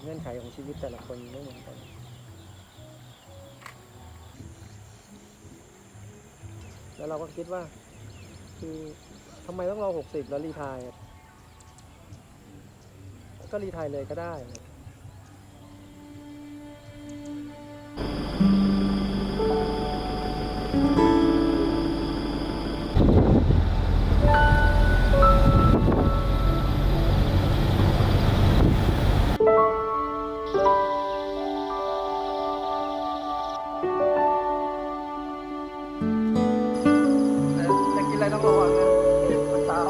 เงื่อนไขของชีวิตแต่ละคนไม่เหมือนกันแล้วเราก็คิดว่าคือทำไมต้องรอ60แล้วรีไทร์ก็รีไทร์เลยก็ได้แต่กินอะไรต้องระวังนะเท้า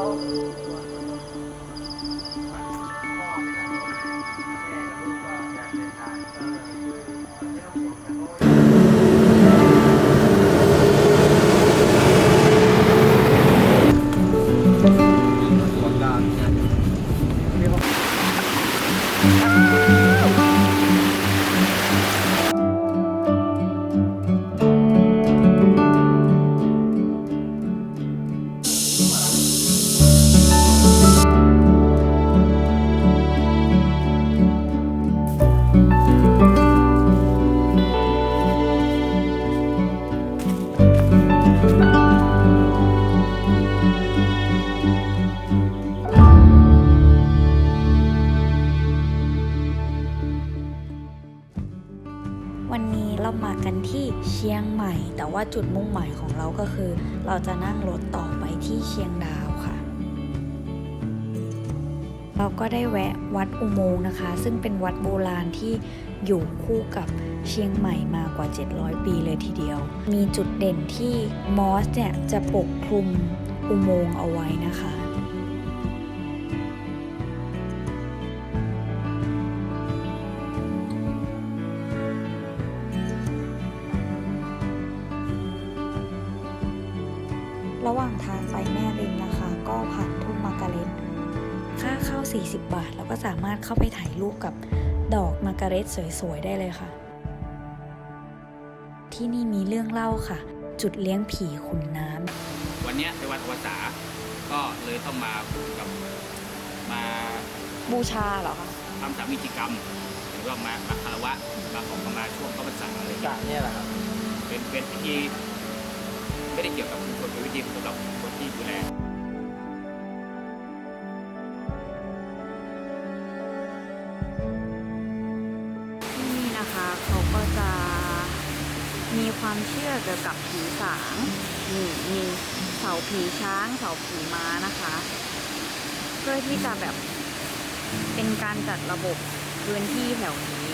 วันนี้เรามากันที่เชียงใหม่แต่ว่าจุดมุ่งหมายของเราก็คือเราจะนั่งรถต่อไปที่เชียงดาวค่ะเราก็ได้แวะวัดอุโมงค์นะคะซึ่งเป็นวัดโบราณที่อยู่คู่กับเชียงใหม่มากว่า 700 ปีเลยทีเดียวมีจุดเด่นที่มอสเนี่ยจะปกคลุมอุโมงค์เอาไว้นะคะระหว่างทางไปแม่ริมนะคะก็ผ่านทุ่งมาการ์เร็ตค่าเข้า40 บาทแล้วก็สามารถเข้าไปถ่ายรูปกับดอกมาการ์เร็ตสวยๆได้เลยค่ะที่นี่มีเรื่องเล่าค่ะจุดเลี้ยงผีขุนน้ำวันนี้ในวันอวสานก็เลยต้องมาบูชาเหรอคะทำสามีจิกรรมหรือว่ามาคารวะมาขอขมาช่วงเข้าพรรษาอะไรอย่างเงี้ยเนี่ยแหละครับเป็นพิธีไม่ได้เกี่ยวกับชุมชนเป็นพิธีสำหรับคนที่ดูแลที่นี่นะคะเขาก็จะมีความเชื่อเกี่ยวกับผีสางมีเสาผีช้างเสาผีม้านะคะเพื่อที่จะแบบเป็นการจัดระบบพื้นที่แถวนี้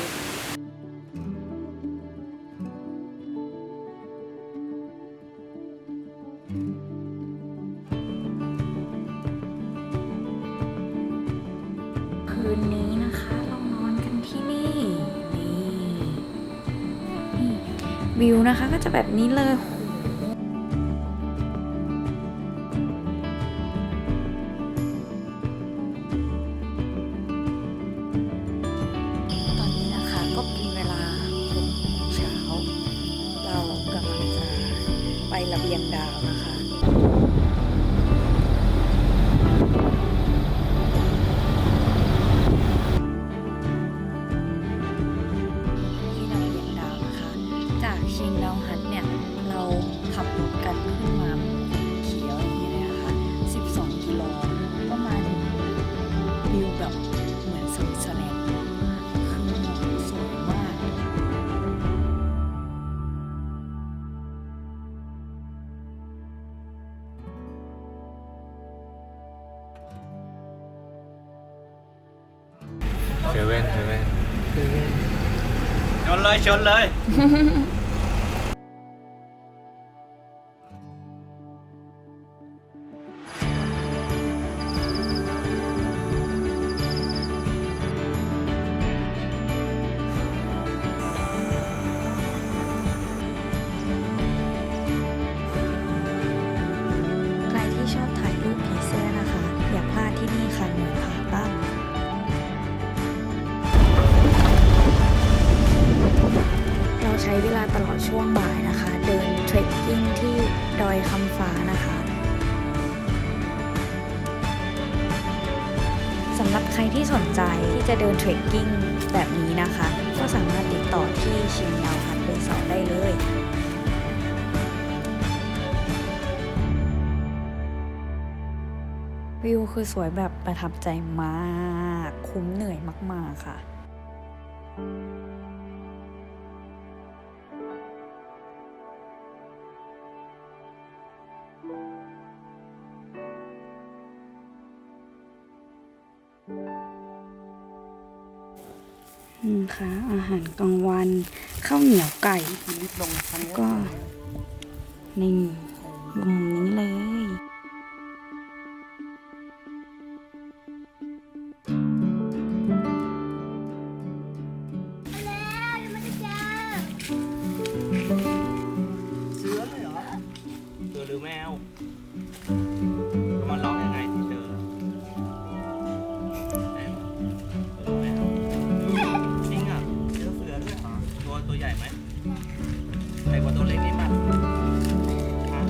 คืนนี้นะคะเรานอนกันที่นี่วิวนะคะก็จะแบบนี้เลยตอนนี้นะคะก็เป็นเวลา6 โมงเช้าเรากำลังจะไประเบียงดาวนะคะจากเชียงดาวฮัทเนี่ยเราขับรถกันขึ้นมาเขียวอย่างนี้เลยนะคะ12 กิโลก็มาถึงวิวแบบเหมือนสวิตเซอร์แลนด์คือสวยมากเซเว่นชนเลย ใครที่ชอบถ่ายรูปผีเสื้อนะคะอย่าพลาดที่นี่ค่ะหน่วยผาตั้งเราใช้เวลาตลอดช่วงบ่ายนะคะเดินเทรคกิ้งที่ดอยคำฟ้านะคะสำหรับใครที่สนใจที่จะเดินเทรคกิ้งแบบนี้ ต่อที่เชียงดาวฮัทรีสอร์ทได้เลย วิวคือสวยแบบประทับใจมากคุ้มเหนื่อยมากๆค่ะค่ะอาหารกลางวันข้าวเหนียวไก่ ลิฟต์ลงชั้นนี้ ก็นี่มุมนี้เลย เสือเลยเหรอเสือหรือแมวมันร้องยังไงที่เจอแมวจริงอ่ะเจอเสือด้วยเหรอตัวใหญ่ไหมใหญ่กว่าตัวเล็กนิดป่ะฮะ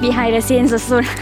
behind the scenes สุดๆ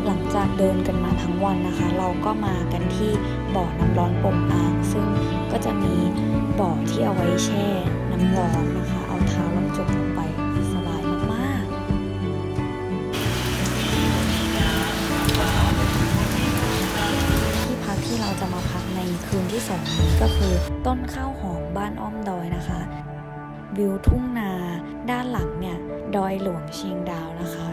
หลังจากเดินกันมาทั้งวันนะคะ เราก็มากันที่บ่อน้ำร้อนโป่งอ่างซึ่งก็จะมีบ่อที่เอาไว้แช่น้ำร้อนนะคะ เอาเท้าลงจมลงไปสบายมากๆที่พักที่เราจะมาพักในคืนที่2นี้ก็คือต้นข้าวหอมบ้านอ้อมดอยนะคะวิวทุ่งนาด้านหลังเนี่ยดอยหลวงเชียงดาวนะคะ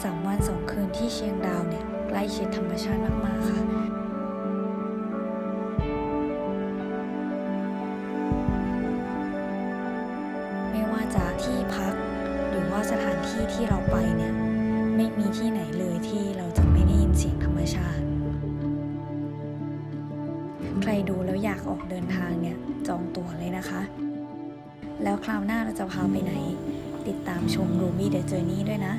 3 วัน 2 คืนที่เชียงดาวเนี่ยใกล้ชิดธรรมชาติมากๆค่ะไม่ว่าจะที่พักหรือว่าสถานที่ที่เราไปเนี่ยไม่มีที่ไหนเลยที่เราจะไม่ได้ยินเสียงธรรมชาติใครดูแล้วอยากออกเดินทางเนี่ยจองตั๋วเลยนะคะแล้วคราวหน้าเราจะพาไปไหนติดตามชม Ruby The Journey ด้วยนะ